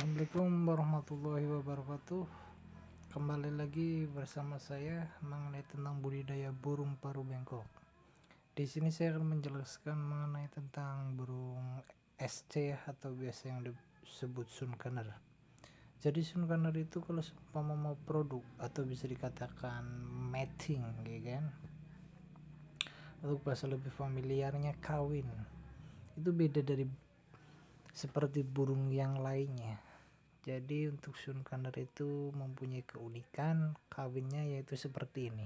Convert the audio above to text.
Assalamualaikum warahmatullahi wabarakatuh. Kembali lagi bersama saya mengenai tentang budidaya burung paruh bengkok. Di sini saya akan menjelaskan mengenai tentang burung SC atau biasa yang disebut sunkaner. Jadi sunkaner itu kalau seumpama mau produk atau bisa dikatakan mating, ya kan? Untuk bahasa lebih familiarnya kawin. Itu beda dari seperti burung yang lainnya. Jadi untuk sunkaner itu mempunyai keunikan kawinnya yaitu seperti ini.